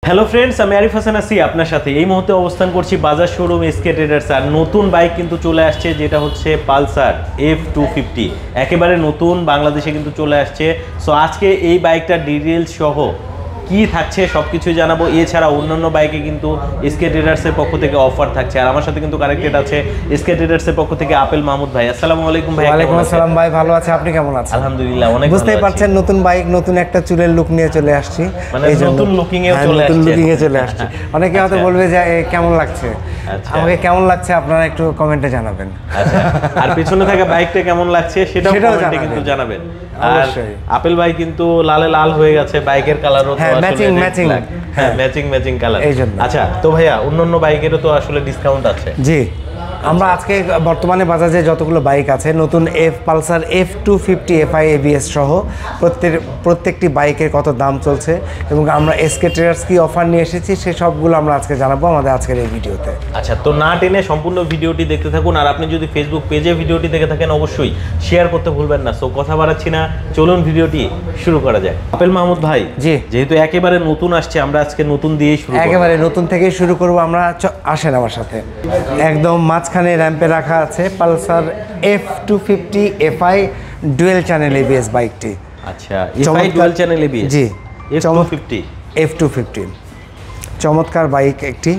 Hello friends, আমি আরিফ হাসান আছি আপনার সাথে। এই মুহূর্তে অবস্থান করছি বাজাজ শোরুম এসকে ট্রেডার্স। আর নতুন বাইক কিন্তু চলে আসছে, যেটা হচ্ছে পালসার F250। একেবারে নতুন, বাংলাদেশে কিন্তু চলে আসছে। সো আজকে এই বাইকটার ডিটেইলস সহ কি থাকছে সবকিছুই জানাবো। এছাড়া অন্যান্য বাইকে কিন্তু এসকে ট্রেডার্সের পক্ষ থেকে অফার থাকছে। আর আমার সাথে কিন্তু কানেক্টেড আছে এসকে ট্রেডার্সের পক্ষ থেকে আপেল মাহমুদ ভাই। আসসালামু আলাইকুম ভাই। ওয়ালাইকুম আসসালাম ভাই, ভালো আছে, আপনি কেমন আছেন? আলহামদুলিল্লাহ, অনেক ভালো আছি। বুঝতেই পারছেন নতুন বাইক, নতুন একটা চুলের লুক নিয়ে চলে আসছি। মানে নতুন লুকিং এ চলে আসছে। অনেকে হয়তো বলবে যে কেমন লাগছে, আমাকে কেমন লাগছে আপনারা একটু কমেন্টে জানাবেন। আচ্ছা, আর পিছনে থাকা বাইকটা কেমন লাগছে সেটাও কমেন্টে কিন্তু জানাবেন। অবশ্যই। আপেল ভাই কিন্তু লালে লাল হয়ে গেছে, বাইকের কালারও তো আসলে ম্যাচিং কালার। আচ্ছা, তো ভাইয়া অন্যান্য বাইকেরও তো আসলে ডিসকাউন্ট আছে। জি, আমরা আজকে বর্তমানে বাজাজে যতগুলো বাইক আছে, নতুন পালসার F250 FI ABS সহ প্রত্যেকটি বাইকের কত দাম চলছে এবং আমরা এসকে ট্রেডার্স কি অফার নিয়ে এসেছি সে সবগুলো আমরা আজকে জানাবো আমাদের আজকের এই ভিডিওতে। আচ্ছা, তো না টেনে সম্পূর্ণ ভিডিওটি দেখতে থাকুন। আর আপনি যদি ফেসবুক পেজে ভিডিওটি দেখে থাকেন অবশ্যই শেয়ার করতে ভুলবেন না। সো কথা বাড়াচ্ছি না, চলুন ভিডিওটি শুরু করা যায়। আপেল মাহমুদ ভাই, জি, যেহেতু একেবারে নতুন আসছে, আমরা আজকে নতুন দিয়েই শুরু করব। একেবারে নতুন থেকেই শুরু করব আমরা। আসেন আমার সাথে। একদম মাঝখানে র্যাম্পে রাখা আছে Pulsar F250 FI dual channel ABS বাইকটি। আচ্ছা, FI ডুয়েল চ্যানেল ABS, জি, F250 চমৎকার বাইক একটি।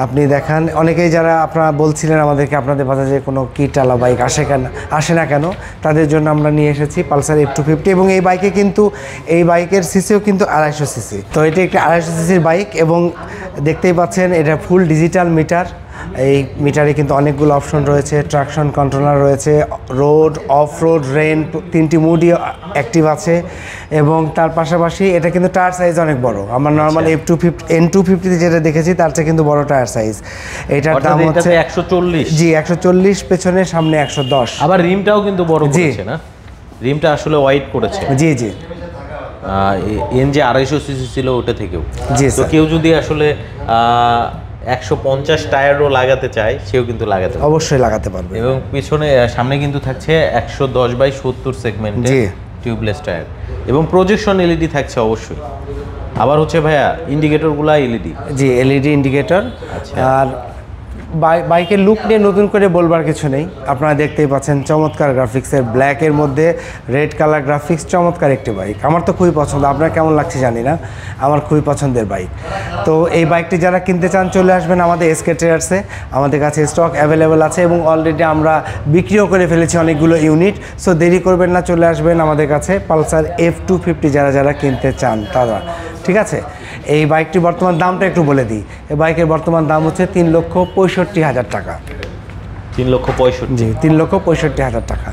আপনি দেখান, অনেকেই যারা আপনারা বলছিলেন আমাদেরকে আপনাদের বাজারে কোনো কিটালা বাইক আসে না কেন, তাদের জন্য আমরা নিয়ে এসেছি পালসার F250। এবং এই বাইকে কিন্তু এই বাইকের সিসিও কিন্তু 250 সিসি। তো এটি একটি 250 সিসির বাইক এবং দেখতেই পাচ্ছেন এটা ফুল ডিজিটাল মিটার। এই মিটারে কিন্তু অনেকগুলো অপশন রয়েছে, ট্রাকশন কন্ট্রোলার রয়েছে, রোড, অফ রোড, রেন, 3টি মুডই অ্যাক্টিভ আছে। এবং তার পাশাপাশি এটা কিন্তু টায়ার সাইজ অনেক বড়। আমরা নর্মাল N250 যেটা দেখেছি তার চেয়ে কিন্তু বড় টায়ার সাইজ। এটার দাম হচ্ছে 140। জি, 140 পেছনে, সামনে 110। আবার রিমটাও কিন্তু বড় করেছে না, রিমটা আসলে ওয়াইড করেছে। জি জি, এন যে 250 সিসি ছিল ওটা থেকেও। জি, তো কেউ যদি আসলে 150 টায়ারও লাগাতে চায় সেও কিন্তু লাগাতে পারবে, অবশ্যই লাগাতে পারবে। এবং পিছনে সামনে কিন্তু থাকছে 110/70 সেগমেন্টে টিউবলেস টায়ার এবং প্রজেকশন এলইডি থাকছে অবশ্যই। আবার হচ্ছে ভাইয়া ইন্ডিকেটরগুলো এলইডি। জি, এলইডি ইন্ডিকেটর। আর বাইকের লুক নিয়ে নতুন করে বলবার কিছু নেই, আপনারা দেখতেই পাচ্ছেন চমৎকার গ্রাফিক্সের, ব্ল্যাকের মধ্যে রেড কালার গ্রাফিক্স, চমৎকার একটি বাইক। আমার তো খুবই পছন্দ, আপনার কেমন লাগছে জানি না, আমার খুবই পছন্দের বাইক। তো এই বাইকটি যারা কিনতে চান চলে আসবেন আমাদের এসকে ট্রেডার্সে। আমাদের কাছে স্টক অ্যাভেলেবেল আছে এবং অলরেডি আমরা বিক্রিও করে ফেলেছি অনেকগুলো ইউনিট। সো দেরি করবেন না, চলে আসবেন আমাদের কাছে পালসার F250 যারা কিনতে চান তারা। ঠিক আছে, এই বাইকটি বর্তমান দামটা একটু বলে দিই। এই বাইকের বর্তমান দাম হচ্ছে 3,65,000 টাকা। 3,65,000? জি, 3,65,000 টাকা।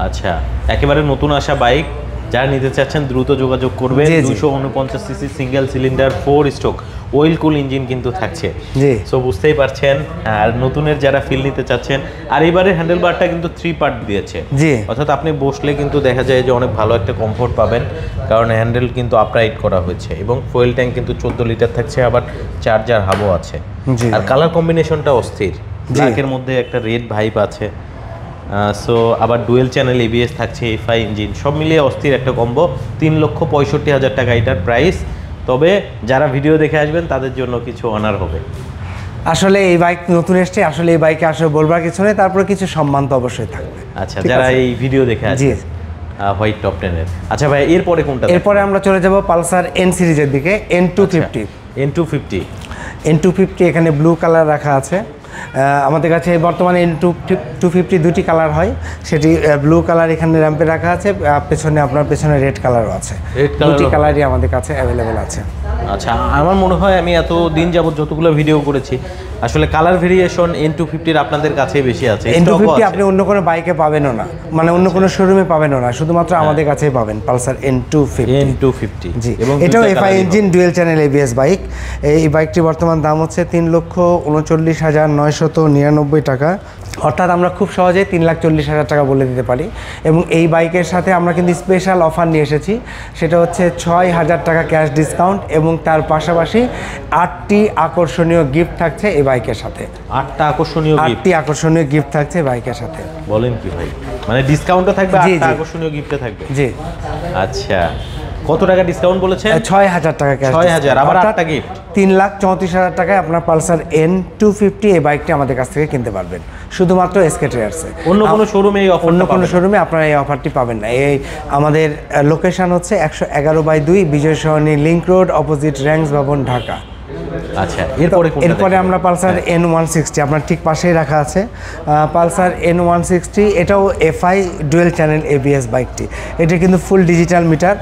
আচ্ছা, একেবারে নতুন আসা বাইক, যারা নিতে চাচ্ছেন দ্রুত যোগাযোগ করবেন। 249 CC single cylinder 4 stroke well কুল ইঞ্জিন কিন্তু থাকছে। জি, সো বুঝতেই পারছেন। আর নতুনের যারা ফিল নিতে চাচ্ছেন, আর এবারে হ্যান্ডেল বারটা কিন্তু 3 পার্ট দিয়েছে। জি, অর্থাৎ আপনি বসলে কিন্তু দেখা যায় যে অনেক ভালো একটা কমফোর্ট পাবেন, কারণ হ্যান্ডেল কিন্তু আপরাইট করা হয়েছে এবং ফুয়েল ট্যাঙ্ক কিন্তু 14 লিটার থাকছে, আবার চার্জার হাবও আছে। আর কালার কম্বিনেশনটা অস্থির, ব্ল্যাকের মধ্যে একটা রেড ভাইব আছে। সো আবার ডুয়েল চ্যানেল ABS থাকছে, FI ইঞ্জিন, সব মিলিয়ে অস্থির একটা কম্বো। 3,65,000 টাকা এটার প্রাইস। তবে যারা ভিডিও দেখে আসবেন তাদের জন্য কিছু অনার হবে। আসলে এই বাইক নতুন এসছে, আসলে এই বাইকে আসলে বলবার কিছু নেই, তারপরে কিছু সম্মান তো অবশ্যই থাকবে। আচ্ছা, যারা এই ভিডিও দেখে আসবে হোয়াইট টপ 10 এর। আচ্ছা ভাই, এরপরে কোনটা? এরপরে আমরা চলে যাব পালসার N সিরিজের দিকে, N250। N250 এখানে ব্লু কালার রাখা আছে। আমাদের কাছে বর্তমানে N250 দুটি কালার হয়, সেটি ব্লু কালার এখানে র্যাম্পে রাখা আছে, পেছনে আপনার পেছনে রেড কালারও আছে। দুটি কালারই আমাদের কাছে অ্যাভেলেবেল আছে। আচ্ছা, আমার মনে হয় আমি এত দিন যাবত যতগুলো ভিডিও করেছি আসলে কালার ভেরিয়েশন N250 আপনাদের কাছে বেশি আছে। N250 আপনি অন্য কোনো বাইকে পাবেনও না, মানে অন্য কোনো শোরুমে পাবেনও না, শুধুমাত্র আমাদের কাছেই পাবেন পালসার N250। জি, এটাও FI engine dual channel ABS bike. এই বাইকটি বর্তমান দাম হচ্ছে 3,39,999 টাকা। অর্থাৎ আমরা খুব সহজেই 3,40,000 টাকা বলে দিতে পারি। এবং এই বাইকের সাথে আমরা কিন্তু স্পেশাল অফার নিয়ে এসেছি, সেটা হচ্ছে 6,000 টাকা ক্যাশ ডিসকাউন্ট এবং তার পাশাপাশি 8টি আকর্ষণীয় গিফট থাকছে এই বাইকের সাথে। 8টা আকর্ষণীয় গিফট থাকছে বাইকের সাথে। বলেন কি ভাই, মানে ডিসকাউন্টও থাকবে, 8টা আকর্ষণীয় গিফটে থাকবে? জি। আচ্ছা, কত টাকা ডিসকাউন্ট বলেছেন? 6,000 টাকা ক্যাশ। 6,000 আবার 8টা গিফট। 3,34,000 টাকায় আপনার পালসার N250 এই বাইকটি আমাদের কাছ থেকে কিনতে পারবেন শুধুমাত্র এসকে ট্রেডার্সে। অন্য কোনো শোরুমে এই অফার, অন্য কোনো শোরুমে আপনারা এই অফারটি পাবেন না। এই আমাদের লোকেশন হচ্ছে 111/2 Bijoy Sarani link road, opposite Rangs Bhaban, Dhaka. আচ্ছা, এরপরে আমরা পালসার N160 আপনার ঠিক পাশেই রাখা আছে। পালসার N160 এটাও এফআই ডুয়েল চ্যানেল এবিএস বাইকটি। এটা কিন্তু ফুল ডিজিটাল মিটার।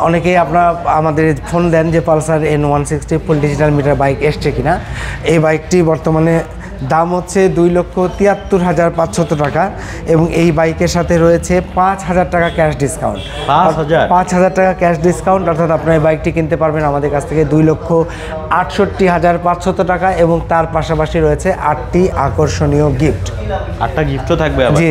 অনেকেই আপনারা আমাদের ফোন দেন যে Pulsar N160 full digital meter bike এসছে কিনা। এই বাইকটি বর্তমানে দাম হচ্ছে 2,73,500 টাকা এবং এই বাইকের সাথে রয়েছে 5,000 টাকা ক্যাশ ডিসকাউন্ট। 5,000 টাকা ক্যাশ ডিসকাউন্ট, অর্থাৎ আপনার এই বাইকটি কিনতে পারবেন আমাদের কাছ থেকে 2,68,500 টাকা এবং তার পাশাপাশি রয়েছে 8টি আকর্ষণীয় গিফট। 8টা গিফটও থাকবে আবার। জি,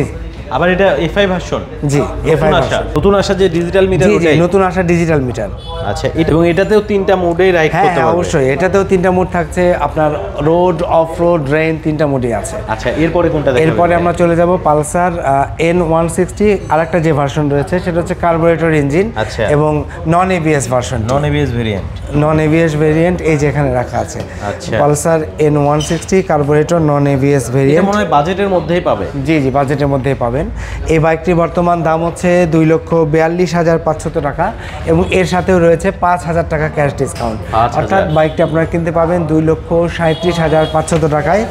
আবার এটা এফআই ভার্সন। জি, এফআই ভার্সন। নতুন আসা যে ডিজিটাল মিটার, জি, নতুন আসা ডিজিটাল মিটার। আচ্ছা, এবং এটাতেও 3টা মোডে রাইড করতে পারবে। অবশ্যই, এটাতেও 3টা মোড থাকছে আপনার, রোড, অফ রোড, রেইন, 3টা মোডই আছে। আচ্ছা, এরপরে কোনটা দেখবেন? এরপরে আমরা চলে যাব পালসার N160 আরেকটা যে ভার্সন রয়েছে সেটা হচ্ছে কার্বোরেটর ইঞ্জিন এবং non ABS version. Non ABS variant. Non ABS variant এই যে এখানে রাখা আছে। আচ্ছা, Pulsar N160 carburettor non ABS variant. মনে হয় বাজেটের মধ্যেই পাবে। জি, বাজেটের মধ্যেই পাবেন। এই বাইকটির বর্তমান দাম হচ্ছে 2,42,500 টাকা এবং এর সাথেও রয়েছে 5,000 টাকা ক্যাশ ডিসকাউন্ট। অর্থাৎ বাইকটি আপনারা কিনতে পাবেন 2,37,500 টাকায়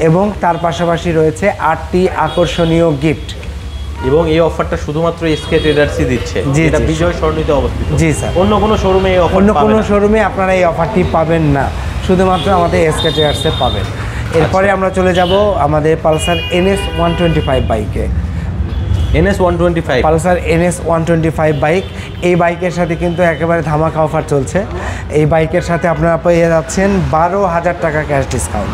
এবং তার পাশাপাশি রয়েছে 8টি আকর্ষণীয় গিফট। এবং এই অফারটা শুধুমাত্র এসকে ট্রেডার্সই দিচ্ছে, যেটা বিজয় সরণিতে অবস্থিত। জি স্যার, অন্য কোনো শোরুমে এই অফার, অন্য কোনো শোরুমে আপনারা এই অফারটি পাবেন না, শুধুমাত্র আমাদের এসকে ট্রেডার্সে পাবেন। এরপরে আমরা চলে যাব আমাদের পালসার NS125 বাইকে। NS125, Pulsar NS125 bike. এই বাইকের সাথে কিন্তু একেবারে ধামাকা অফার চলছে। এই বাইকের সাথে আপনারা পেয়ে যাচ্ছেন 12,000 টাকা ক্যাশ ডিসকাউন্ট।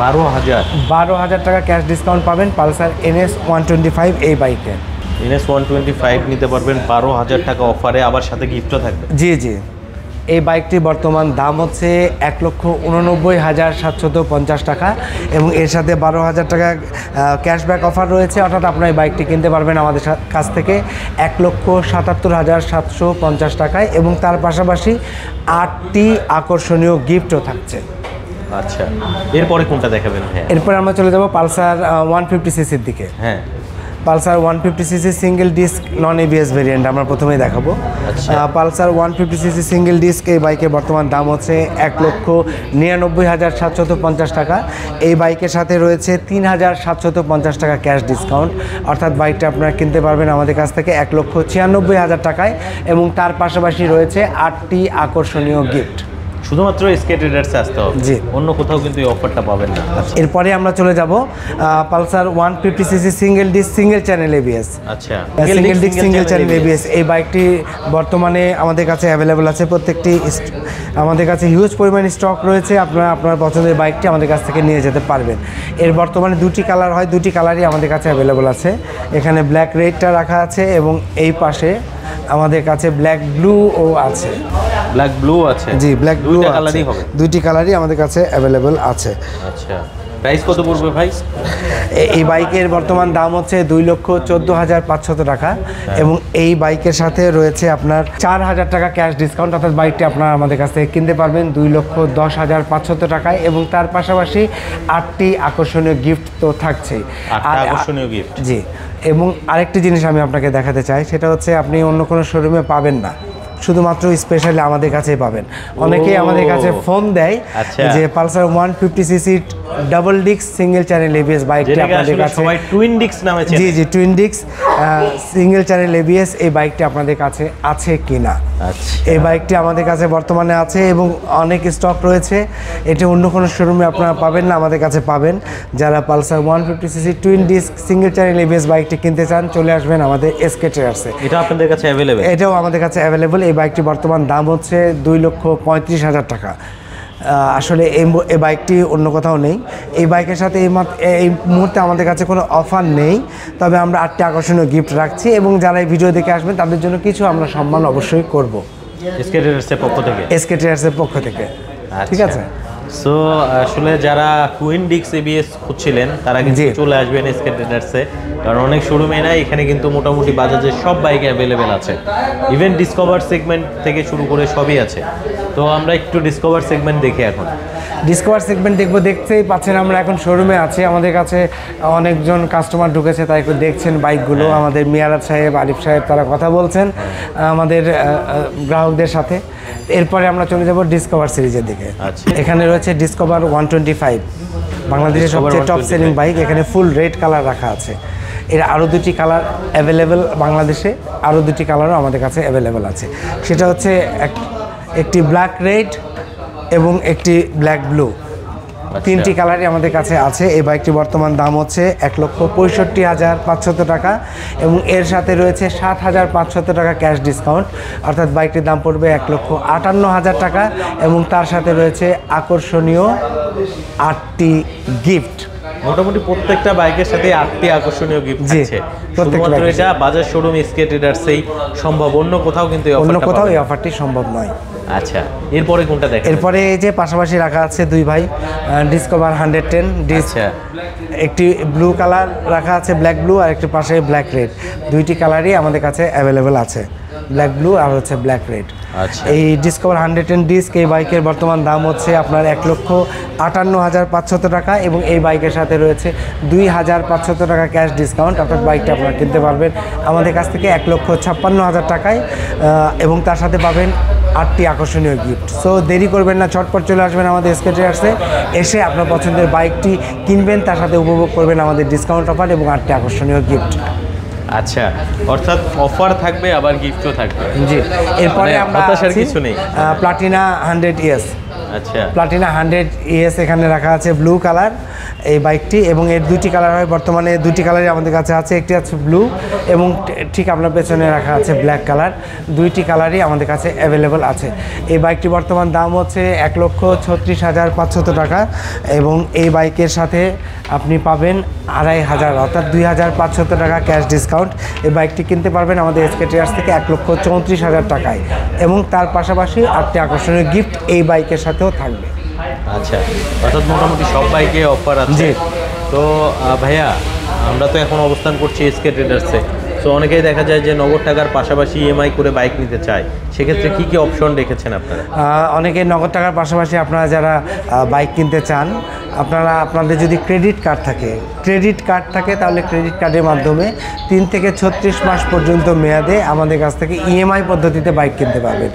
12,000 টাকা ক্যাশ ডিসকাউন্ট পাবেন পালসার NS125 এই বাইকে। NS125 নিতে পারবেন 12,000 টাকা অফারে, আবার সাথে গিফটও থাকবে। জি, এই বাইকটির বর্তমান দাম হচ্ছে 1,89,750 টাকা এবং এর সাথে 12,000 টাকা ক্যাশব্যাক অফার রয়েছে। অর্থাৎ আপনার এই বাইকটি কিনতে পারবেন আমাদের কাছ থেকে 1,77,750 টাকায় এবং তার পাশাপাশি 8টি আকর্ষণীয় গিফটও থাকছে। আচ্ছা, এরপরে কোনটা দেখাবেন? এরপরে আমরা চলে যাব পালসার 150cc-র দিকে। হ্যাঁ, Pulsar 150cc single disk non ABS variant আমরা প্রথমেই দেখাবো। পালসার 150cc সিঙ্গেল ডিস্ক এই বাইকের বর্তমান দাম হচ্ছে 1,99,750 টাকা। এই বাইকের সাথে রয়েছে 3,750 টাকা ক্যাশ ডিসকাউন্ট। অর্থাৎ বাইকটা আপনারা কিনতে পারবেন আমাদের কাছ থেকে 1,96,000 টাকায় এবং তার পাশাপাশি রয়েছে 8টি আকর্ষণীয় গিফট। শুধুমাত্র এসকে ট্রেডার্সে আসতে হবে, জি, অন্য কোথাও কিন্তু এই অফারটা পাবেন না। এরপরে আমরা চলে যাব Pulsar 150cc single disc single channel ABS. আচ্ছা, single disc single channel ABS এই বাইকটি বর্তমানে আমাদের কাছে অ্যাভেলেবল আছে। প্রত্যেকটি আমাদের কাছে হিউজ পরিমাণ স্টক রয়েছে। আপনারা আপনার পছন্দের বাইকটি আমাদের কাছ থেকে নিয়ে যেতে পারবেন। এর বর্তমানে 2টি কালার হয়, 2টি কালারই আমাদের কাছে অ্যাভেলেবল আছে। এখানে ব্ল্যাক রেডটা রাখা আছে এবং এই পাশে আমাদের কাছে ব্ল্যাক ব্লুও আছে। ব্ল্যাক ব্লু আছে? জি, ব্ল্যাক ব্লু কালারই হবে। 2টি কালারই আমাদের কাছে অ্যাভেলেবল আছে। আচ্ছা, প্রাইস কত পড়বে ভাই? এই বাইকের বর্তমান দাম হচ্ছে 2,14,500 টাকা এবং এই বাইকের সাথে রয়েছে আপনার 4,000 টাকা ক্যাশ ডিসকাউন্ট। অর্থাৎ বাইকটি আপনারা আমাদের কাছ থেকে কিনতে পারবেন 2,10,500 টাকায় এবং তার পাশাপাশি 8টি আকর্ষণীয় গিফট তো থাকছেই। আকর্ষণীয় গিফট, জি। এবং আরেকটি জিনিস আমি আপনাকে দেখাতে চাই, সেটা হচ্ছে আপনি অন্য কোনো শোরুমে পাবেন না, শুধুমাত্র স্পেশালি আমাদের কাছেই পাবেন। অনেকেই আমাদের কাছে ফোন দেয় যে Pulsar 150cc double disc single channel ABS বাইকটি আপনাদের কাছে সবাই টুইন ডিস্ক নামে চেনে। জি, twin disc single channel ABS এই বাইকটি আপনাদের কাছে আছে কিনা। আচ্ছা, এই বাইকটি আমাদের কাছে বর্তমানে আছে এবং অনেক স্টক রয়েছে। এটি অন্য কোনো শোরুমে আপনারা পাবেন না, আমাদের কাছে পাবেন। যারা Pulsar 150cc twin disc single channel ABS বাইকটি কিনতে চান চলে আসবেন আমাদের এসকে ট্রেডার্সে। এটা আপনাদের কাছে অ্যাভেলেবল? এটাও আমাদের কাছে অ্যাভেলেবল। এই বাইকটি বর্তমান দাম হচ্ছে 2,35,000 টাকা। আসলে এই বাইকটি অন্য কোথাও নেই। এই বাইকের সাথে এই মুহূর্তে আমাদের কাছে কোনো অফার নেই, তবে আমরা 8টি আকর্ষণীয় গিফট রাখছি এবং যারা এই ভিডিও দেখে আসবেন তাদের জন্য কিছু আমরা সম্মান অবশ্যই করব এসকে ট্রেডার্সের পক্ষ থেকে। এসকে ট্রেডার্সের পক্ষ থেকে, ঠিক আছে। সো আসলে যারা টুইন ডিস্ক এবিএস খুঁজছিলেন তারা কিন্তু চলে আসবেন এসকে ট্রেডার্সে। কারণ অনেক শোরুমে না, এখানে কিন্তু মোটামুটি বাজাজের সব বাইক অ্যাভেলেবেল আছে, ইভেন ডিসকভার সেগমেন্ট থেকে শুরু করে সবই আছে। তো আমরা একটু ডিসকভার সেগমেন্ট দেখি এখন। ডিসকভার সেগমেন্ট দেখবো, দেখতেই পাচ্ছেন আমরা এখন শোরুমে আছি, আমাদের কাছে অনেকজন কাস্টমার ঢুকেছে, তাই একটু দেখছেন বাইকগুলো। আমাদের মিয়ারাত সাহেব, আরিফ সাহেব তারা কথা বলছেন আমাদের গ্রাহকদের সাথে। এরপরে আমরা চলে যাব ডিসকভার সিরিজের দিকে। আচ্ছা, এখানে রয়েছে ডিসকভার 125, বাংলাদেশের সবচেয়ে টপ সেলিং বাইক। এখানে ফুল রেড কালার রাখা আছে। এর আরও দুটি কালার অ্যাভেলেবেল বাংলাদেশে, আরও দুটি কালারও আমাদের কাছে অ্যাভেলেবেল আছে। সেটা হচ্ছে একটি ব্ল্যাক রেড এবং একটি ব্ল্যাক ব্লু, তিনটি কালারই আমাদের কাছে আছে। এই বাইকটি বর্তমান দাম হচ্ছে 1,65,500 টাকা এবং এর সাথে রয়েছে 7,500 টাকা ক্যাশ ডিসকাউন্ট, অর্থাৎ বাইকটির দাম পড়বে 1,58,000 টাকা এবং তার সাথে রয়েছে আকর্ষণীয় 8টি গিফট। মোটামুটি প্রত্যেকটা বাইকের সাথে 8টি আকর্ষণীয় গিফট আছে। শুধুমাত্র এটা বাজাজ শোরুম এসকে ট্রেডার্সেই সম্ভব, অন্য কোথাও কিন্তু এই অফারটি সম্ভব নয়। আচ্ছা, এরপরে কোনটা দেখেন? এরপরে এই যে পাশাপাশি রাখা আছে দুই ভাই ডিসকভার 110 আচ্ছা, একটি ব্লু কালার রাখা আছে, ব্ল্যাক ব্লু, আর একটি পাশে ব্ল্যাক রেড। দুইটি কালারই আমাদের কাছে অ্যাভেলেবেল আছে, ব্ল্যাক ব্লু আর হচ্ছে ব্ল্যাক রেড। আচ্ছা, এই ডিসকভার 110 ডিস্ক এই বাইকের বর্তমান দাম হচ্ছে আপনার 1,58,500 টাকা এবং এই বাইকের সাথে রয়েছে 2,500 টাকা ক্যাশ ডিসকাউন্ট, অর্থাৎ বাইকটা আপনারা কিনতে পারবেন আমাদের কাছ থেকে 1,56,000 টাকায় এবং তার সাথে পাবেন 8টি আকর্ষণীয় গিফট। সো দেরি করবেন না, চটপট চলে আসবেন আমাদের এসকে ট্রেডার্সে, এসে আপনার পছন্দের বাইকটি কিনবেন, তার সাথে উপভোগ করবেন আমাদের ডিসকাউন্ট অফার এবং 8টি আকর্ষণীয় গিফট। আচ্ছা, অর্থাৎ অফার থাকবে আবার গিফটও থাকবে। জি, এরপরে আমরা কিছু নেই। Platina 100 ES। আচ্ছা, প্লাটিনা 100 ES এখানে রাখা আছে ব্লু কালার এই বাইকটি, এবং এর দুটি কালার হয়, বর্তমানে দুটি কালারই আমাদের কাছে আছে, একটি আছে ব্লু এবং ঠিক আপনার পেছনে রাখা আছে ব্ল্যাক কালার। দুইটি কালারই আমাদের কাছে অ্যাভেলেবল আছে। এই বাইকটি বর্তমান দাম হচ্ছে 1,36,500 টাকা এবং এই বাইকের সাথে আপনি পাবেন 2,500 অর্থাৎ 2,500 টাকা ক্যাশ ডিসকাউন্ট। এই বাইকটি কিনতে পারবেন আমাদের এসকে ট্রেডার্স থেকে 1,34,000 টাকায় এবং তার পাশাপাশি 8টি আকর্ষণীয় গিফট এই বাইকের সাথেও থাকবে। আচ্ছা, অর্থাৎ মোটামুটি সব বাইকে অফার আছে। তো ভাইয়া, আমরা তো এখন অবস্থান করছি এসকে ট্রেডার্সে। সো অনেকেই দেখা যায় যে নগদ টাকার পাশাপাশি ইএমআই করে বাইক নিতে চায়, সেক্ষেত্রে কী কী অপশন রেখেছেন আপনারা? অনেকে নগদ টাকার পাশাপাশি আপনারা যারা বাইক কিনতে চান, আপনাদের যদি ক্রেডিট কার্ড থাকে তাহলে ক্রেডিট কার্ডের মাধ্যমে 3 থেকে 36 মাস পর্যন্ত মেয়াদে আমাদের কাছ থেকে ইএমআই পদ্ধতিতে বাইক কিনতে পারবেন।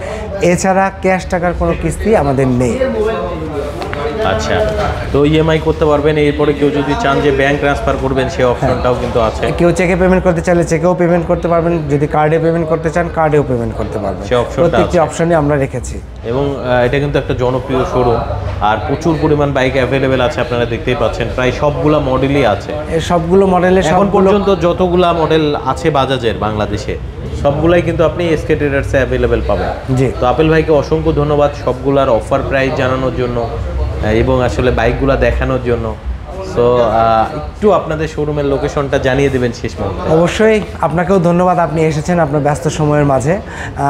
এছাড়া ক্যাশ টাকার কোনো কিস্তি আমাদের নেই। আচ্ছা, তো ইএমআই করতে পারবেন। এরপরে কেউ যদি চান যে ব্যাংক ট্রান্সফার করবেন, সেই অপশনটাও কিন্তু আছে। কেউ চেকে পেমেন্ট করতে চাইলে চেকেও পেমেন্ট করতে পারবেন, যদি কার্ডে পেমেন্ট করতে চান কার্ডেও পেমেন্ট করতে পারবেন। প্রত্যেকটি অপশনই আমরা রেখেছি এবং এটা কিন্তু একটা জনপ্রিয় শোরুম আর প্রচুর পরিমাণ বাইক অ্যাভেলেবেল আছে। আপনারা দেখতেই পাচ্ছেন প্রায় সবগুলা মডেলই আছে। সবগুলো মডেলের এখন পর্যন্ত যতগুলা মডেল আছে বাজাজের বাংলাদেশে সবগুলাই কিন্তু আপনি এসকে ট্রেডার্সে অ্যাভেলেবেল পাবেন। জি, তো আপেল ভাইকে অসংখ্য ধন্যবাদ সবগুলার অফার প্রাইস জানানোর জন্য এবং আসলে বাইকগুলা দেখানোর জন্য। সো একটু আপনাদের শোরুমের লোকেশনটা জানিয়ে দেবেন শেষ মুহূর্তে। অবশ্যই, আপনাকেও ধন্যবাদ, আপনি এসেছেন আপনার ব্যস্ত সময়ের মাঝে।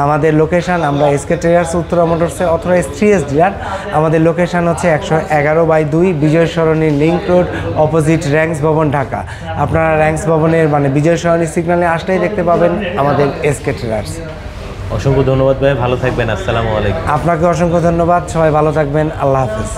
আমাদের লোকেশন, আমরা এসকে ট্রেডার্স উত্তরা মোটরসে অথরাইজ 3S ডিলার। আমাদের লোকেশন হচ্ছে 111/2 Bijoy Sarani link road, opposite Rangs Bhaban, Dhaka. আপনারা র্যাঙ্কস ভবনের বিজয় সরণি সিগন্যালে আসলেই দেখতে পাবেন আমাদের এসকে ট্রেডার্স। অসংখ্য ধন্যবাদ ভাই, ভালো থাকবেন। আসসালামু আলাইকুম। আপনাকে অসংখ্য ধন্যবাদ, সবাই ভালো থাকবেন, আল্লাহ হাফেজ।